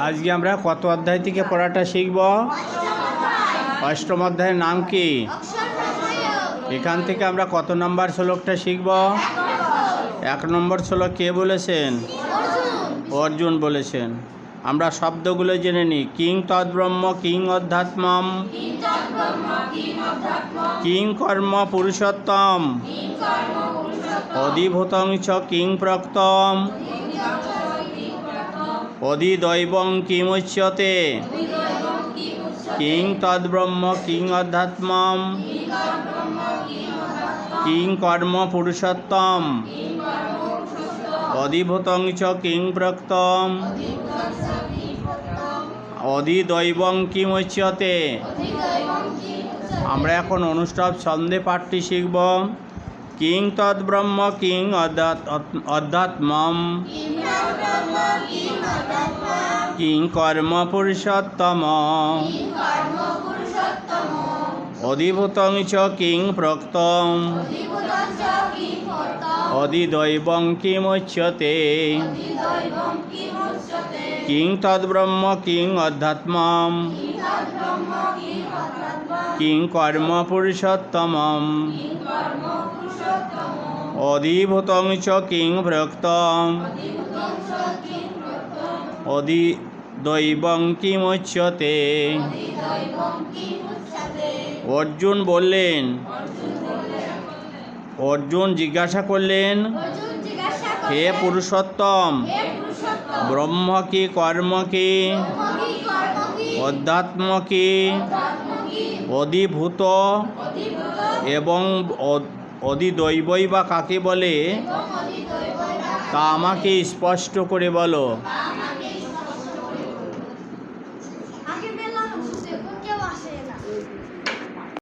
আজকে আমরা কত অধ্যায় থেকে পড়াটা শিখব? অষ্টম অধ্যায়ের নাম কি? এখান থেকে আমরা কত নম্বর শ্লোকটা শিখব? 1 নম্বর শ্লোক কে বলেছেন? অর্জুন বলেছেন। আমরা শব্দগুলো জেনে নিই। কিং তদ্ব্রহ্ম কিং অধ্যাত্মম কিং কর্ম পুরুষোত্তম অধিভূতং চ কিং প্রক্তম অধিদৈবং কিমুচ্যতে কিং তদ্ব্রহ্ম কিং অধ্যাত্মম কিং কর্ম পুরুষোত্তম অধিভূতং চ কিং প্রক্তম অধিদৈবং কিমুচ্যতে। আমরা এখন অনুষ্ঠব ছন্দে পাঠটি শিখব। কিং তদ্ব্রহ্ম কিং অধ্যাত্মম কিং কর্ম পুরুষোত্তম অধিভূতং চ কিং প্রক্তম অধিদৈবং কিমুচ্যতে কিং তদ্ব্রহ্ম কিং অধ্যাত্মম কিং কর্ম পুরুষোত্তমম অধিভূতং চ কিং প্রক্তম অধিদৈবং কিমুচ্যতে। অর্জুন বললেন, অর্জুন জিজ্ঞাসা করলেন, হে পুরুষোত্তম, ব্রহ্ম কি, কর্ম কি, অধ্যাত্ম কি, অধিভূত এবং অধিদৈবই বা কাকে বলে তা আমাকে স্পষ্ট করে বলো।